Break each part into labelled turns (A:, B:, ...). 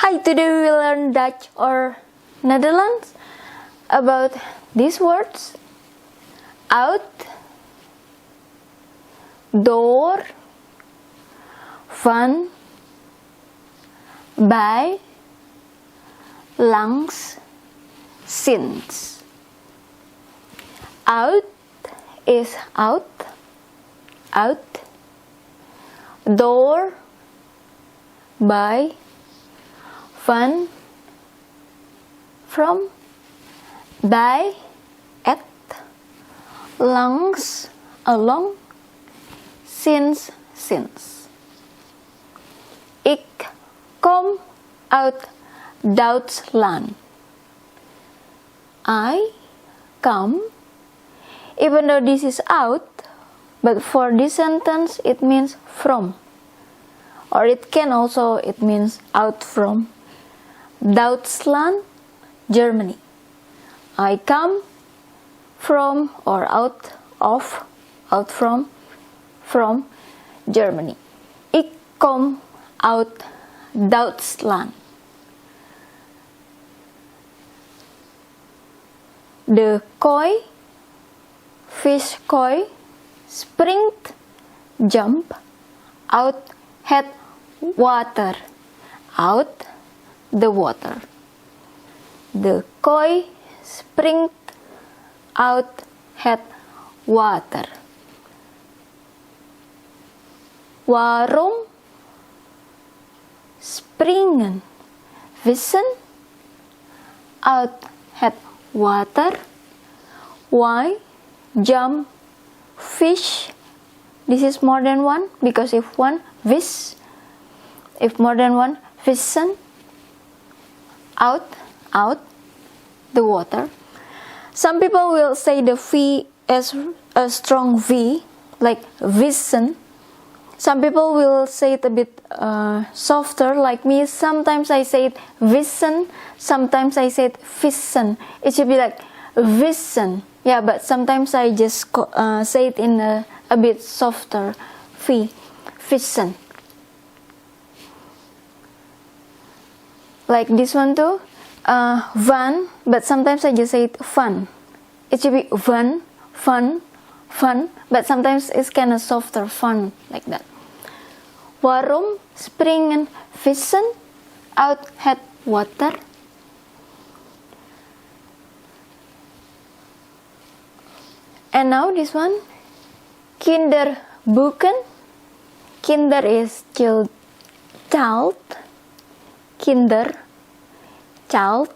A: Hi, today we will learn Dutch or Netherlands about these words. Out, door, van, bij, langs, sinds. Out is out, out. Door, bij, van, from, bij, at, langs, along, sinds, Ik kom uit Duitsland. I come, even though this is out, but for this sentence it means from, or it can also, it means out from. Duitsland, Germany. I come from or out of, out from Germany. Ik kom uit Duitsland. De kooi, fish kooi, springt, jump, out het water, out the water. De kooi springt uit het water. Waarom springen vissen uit het water? Why jump fish? This is more than one, because if one vis, if more than one vissen out the water. Some people will say the V as a strong V, like vissen. Some people will say it a bit softer, like me. Sometimes I say it vissen, sometimes I say it vissen. It should be like vissen. Yeah, but sometimes I just say it in a bit softer V, vissen. Like this one too, van, but sometimes I just say it fun. It should be van, fun, fun, but sometimes it's kind of softer, fun, like that. Waarom springen vissen uit het water? And now this one, kinderboeken. Kinder is child. Kinder, child.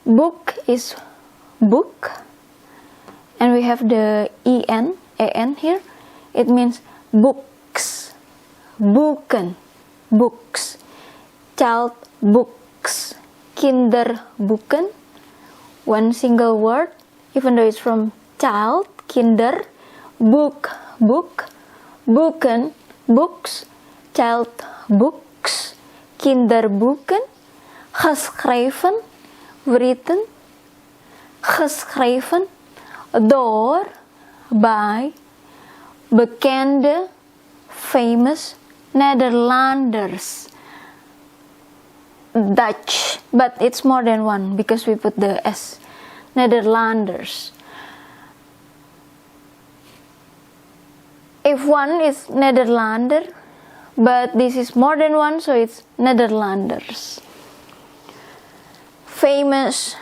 A: Book is book, and we have the an here. It means books, boeken, books, child books, kinderboeken. One single word, even though it's from child, kinder, book, boeken, books, child books, kinderboeken, geschreven, written, geschreven, door, bij, bekende, famous, Nederlanders, Dutch, but it's more than one because we put the S, Nederlanders. If one is Nederlander, but this is more than one, so it's Nederlanders. Famous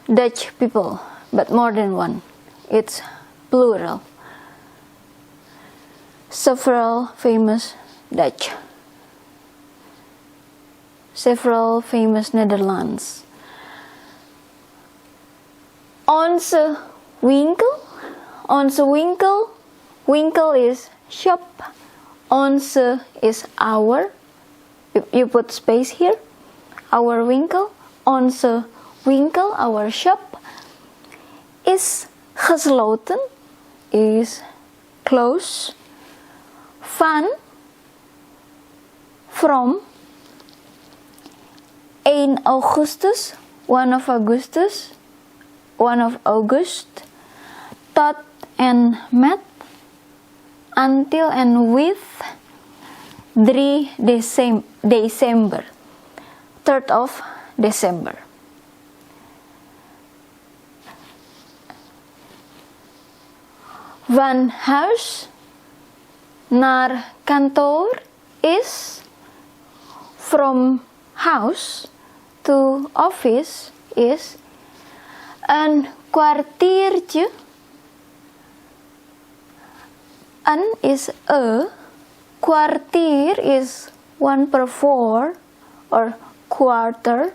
A: Dutch people, but more than one. It's plural. Several famous Dutch. Several famous Netherlands. Onze winkel. Onze winkel. Winkel is shop. Onze is our. You put space here. Our winkel. Onze winkel, our shop, is gesloten, is closed. Van, from, 1 Augustus, 1 of Augustus, 1 of August, tot en met, until and with, 3 December. 3rd of December. Van huis naar kantoor is, from house to office is, een kwartiertje. Een is a, kwartier is 1/4 or quarter.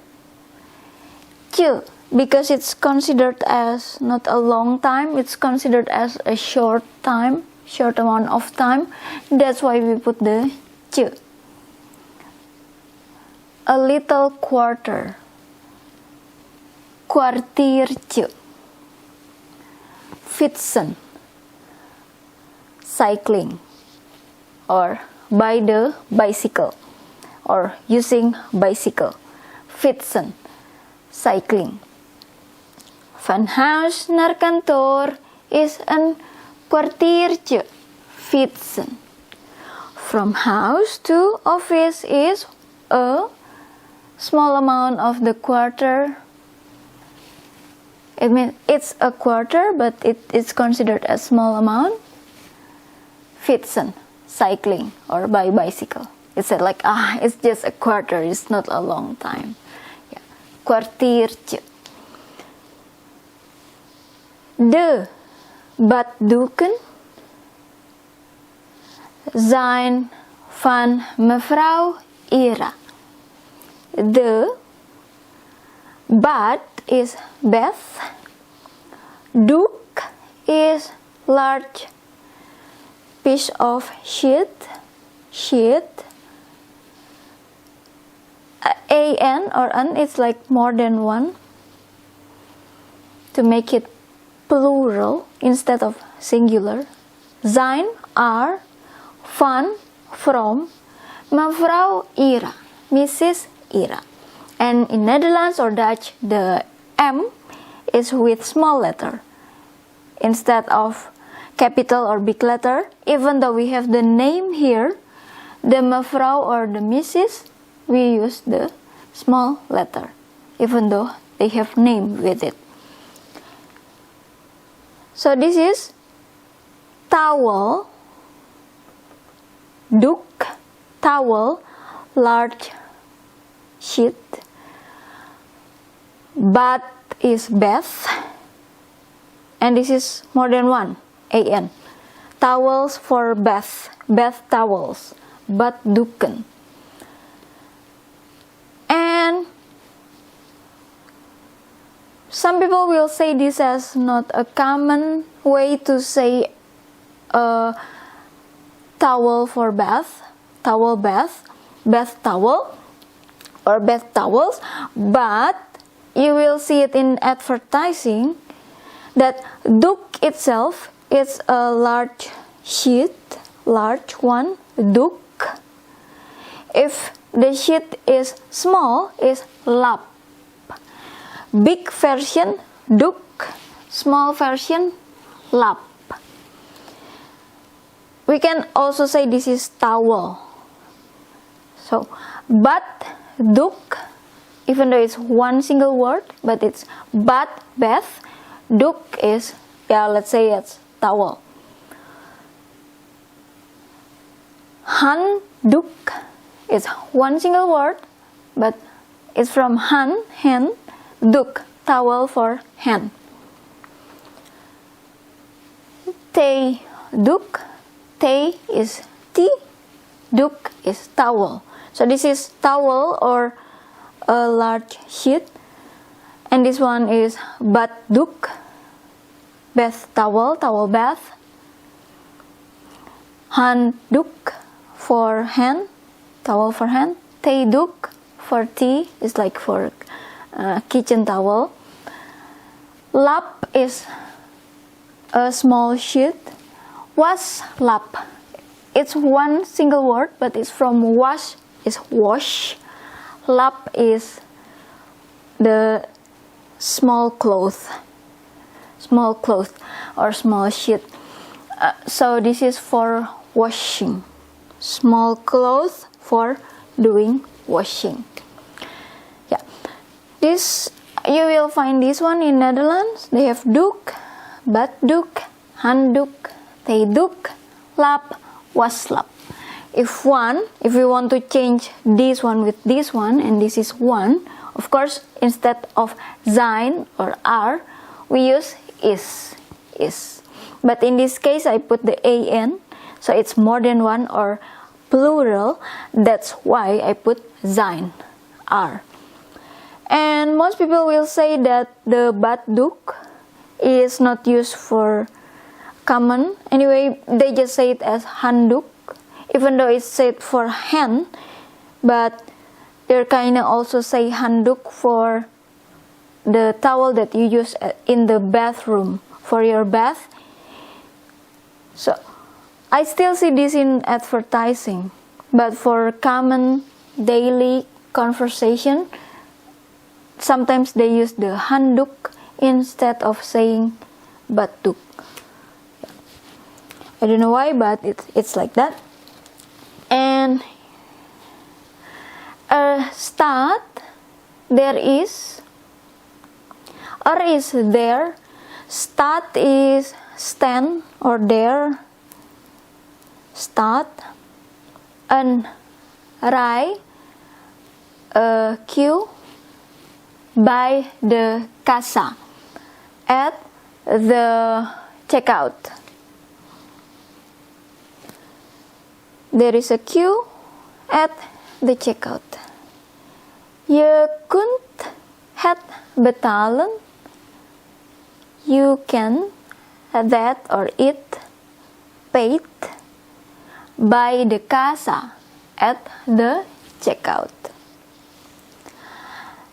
A: Tje, because it's considered as not a long time, it's considered as a short time, short amount of time. That's why we put the tje. A little quarter, kwartiertje. Fietsen, cycling, or by the bicycle, or using bicycle. Fietsen, cycling. Van huis naar kantoor is een kwartiertje fietsen. From house to office is a small amount of the quarter. It means it's a quarter, but it's considered a small amount. Fietsen, cycling, or by bicycle. It's like, it's just a quarter, it's not a long time. Yeah. Kwartiertje. De baddoeken zijn van mevrouw Ira. De bad is bath. Doek is large piece of sheet. An or an, it's like more than one. To make it plural instead of singular. Zijn, are, van, from, mevrouw Ira, Mrs. Ira. And in Netherlands or Dutch, the M is with small letter instead of capital or big letter. Even though we have the name here, the mevrouw or the Mrs., we use the small letter, even though they have name with it. So this is towel, doek, towel, large sheet. Bath is bath, and this is more than one, an. Towels for bath, bath towels, baddoeken. And some people will say this as not a common way to say towel for bath, towel bath, bath towel, or bath towels, but you will see it in advertising that doek itself is a large sheet, large one, doek. If the sheet is small, is lap. Big version, doek. Small version, lap. We can also say this is towel. So, bad, doek, even though it's one single word, but it's bad, bath. Doek is, let's say it's towel. Handdoek is one single word, but it's from hand, doek, towel for hand. Theedoek, thee is tea, doek is towel. So this is towel or a large sheet, and this one is baddoek, bath towel, towel bath. Handdoek for hand, towel for hand. Theedoek for tea, is like for kitchen towel. Lap is a small sheet. Waslap, it's one single word, but it's from wash, is wash. Lap is the small cloth or small sheet. So this is for washing. Small cloth for doing washing. This, you will find this one in Netherlands. They have doek, baddoek, handdoek, theedoek, lap, waslap. If we want to change this one with this one, and this is one, of course, instead of zijn or are, we use is. But in this case, I put the an, so it's more than one or plural. That's why I put zijn, are. And most people will say that the baddoek is not used for common. Anyway, they just say it as handdoek, even though it's said for hand, but they're kinda also say handdoek for the towel that you use in the bathroom for your bath. So I still see this in advertising, but for common daily conversation, sometimes they use the handdoek instead of saying baddoek. I don't know why, but it's like that. And staat, there is, is there, staat is stand or there, staat, een rij, queue, by the kassa, at the checkout. There is a queue at the checkout. Je kunt het betalen. You can that or it paid by the kassa at the checkout.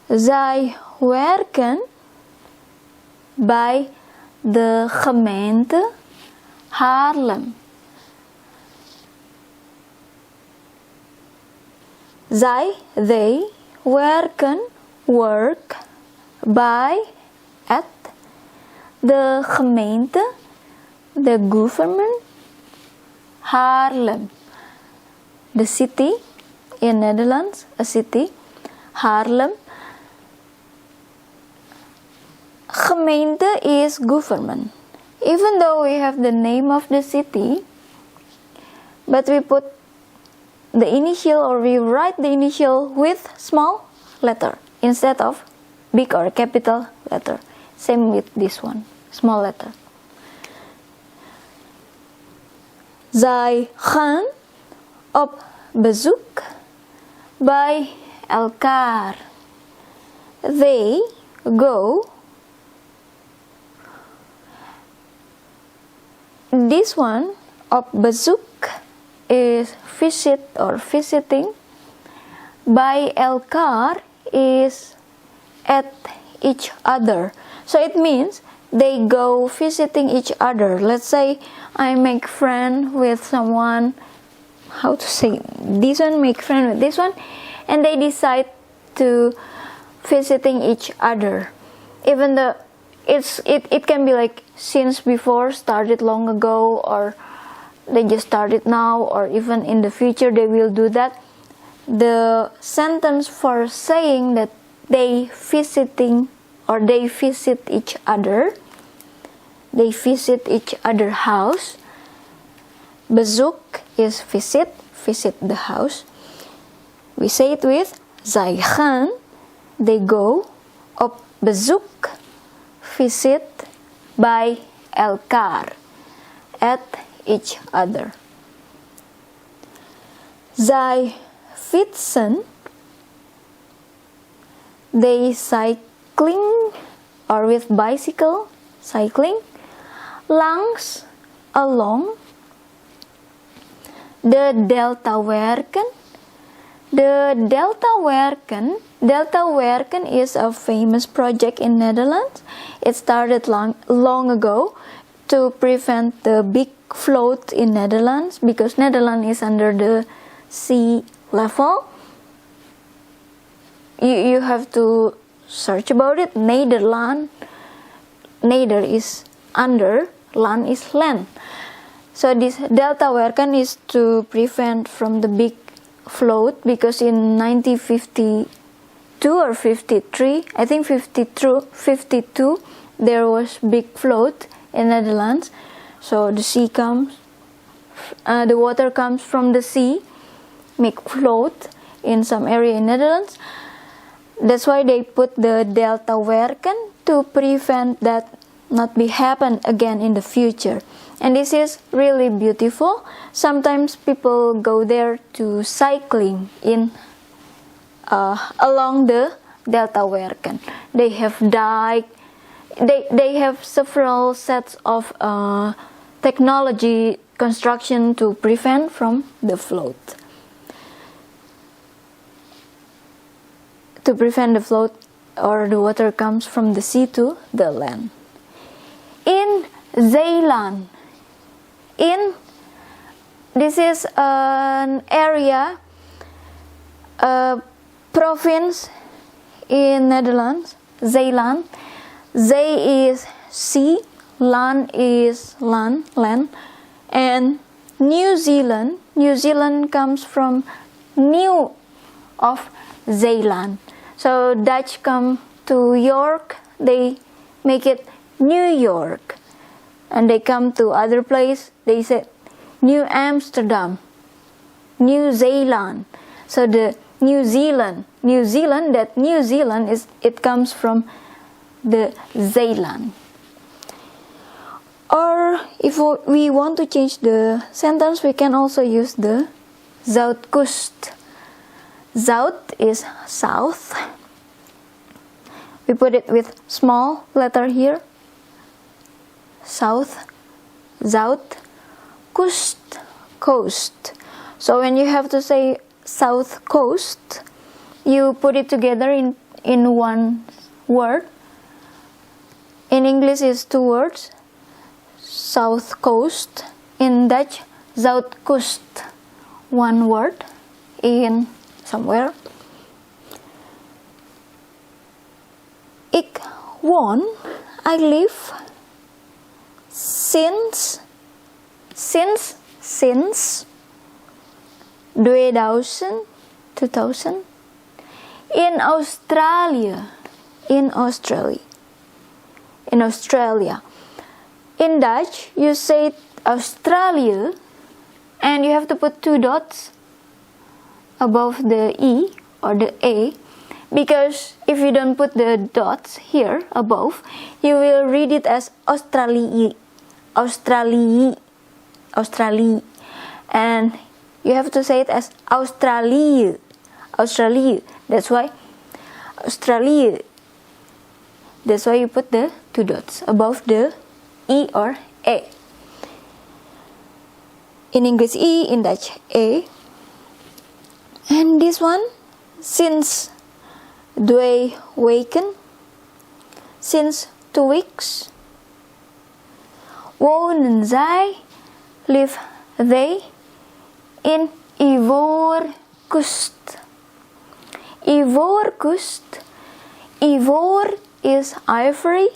A: Zij werken bij de gemeente Haarlem. They werken, work, by, at, de gemeente, the government, Haarlem, the city in Netherlands, a city, Haarlem. Gemeente is government. Even though we have the name of the city, but we put the initial, or we write the initial with small letter instead of big or capital letter. Same with this one, small letter. Zij gaan op bezoek bij elkaar. They go. This one, op bezoek, is visit or visiting. Bij elkaar is at each other. So it means they go visiting each other. Let's say I make friend with someone, how to say, this one make friend with this one, and they decide to visiting each other. Even though it can be like since before, started long ago, or they just started now, or even in the future they will do that. The sentence for saying that they visiting or they visit each other, they visit each other house. Bezoek is visit the house. We say it with zij gaan, they go op bezoek, visit bij elkaar, at each other. Zij fietsen, they cycling or with bicycle, cycling, langs, along. De delta werken. De delta werken is a famous project in Netherlands. It started long ago to prevent the big flood in Netherlands, because Netherlands is under the sea level. You have to search about it. Neder is under, land is land. So this delta werken is to prevent from the big flood, because in 1952 52 or 53, I think 52, there was big flood in Netherlands. So the sea comes, the water comes from the sea, make flood in some area in Netherlands. That's why they put the delta werken to prevent that not be happen again in the future. And this is really beautiful. Sometimes people go there to cycling in along the delta werken. They have dike. They have several sets of technology construction to prevent from the flood. To prevent the flood or the water comes from the sea to the land. In Zealand, this is an area, a province in Netherlands, Zeeland. Zee is sea, land is land, and New Zealand. New Zealand comes from New of Zeeland. So Dutch come to York, they make it New York. And they come to other place, they say New Amsterdam, New Zealand. So the New Zealand is, it comes from the Zeeland. Or if we want to change the sentence, we can also use the Zuidkust. Zuid is south. We put it with small letter here. South, Zuid, kust, coast. So when you have to say south coast, you put it together in one word. In English is two words. South coast. In Dutch, Zuidkust. One word in somewhere. Ik woon, I live, since 2000 in Australia. In Dutch, you say Australia, and you have to put two dots above the E or the A, because if you don't put the dots here above, you will read it as Australie, and you have to say it as Australie. That's why Australia. That's why you put the two dots above the E or A. In English E, in Dutch A. And this one, since 2 weken, since 2 weeks. Wonen zij, live they, in Ivoorkust. Ivoorkust. Ivoor is ivory.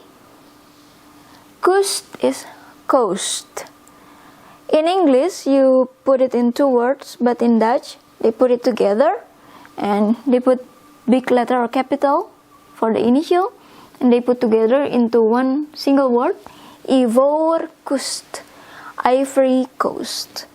A: Kust is coast. In English, you put it in two words, but in Dutch, they put it together, and they put big letter or capital for the initial, and they put together into one single word, Ivoorkust, Ivory Coast.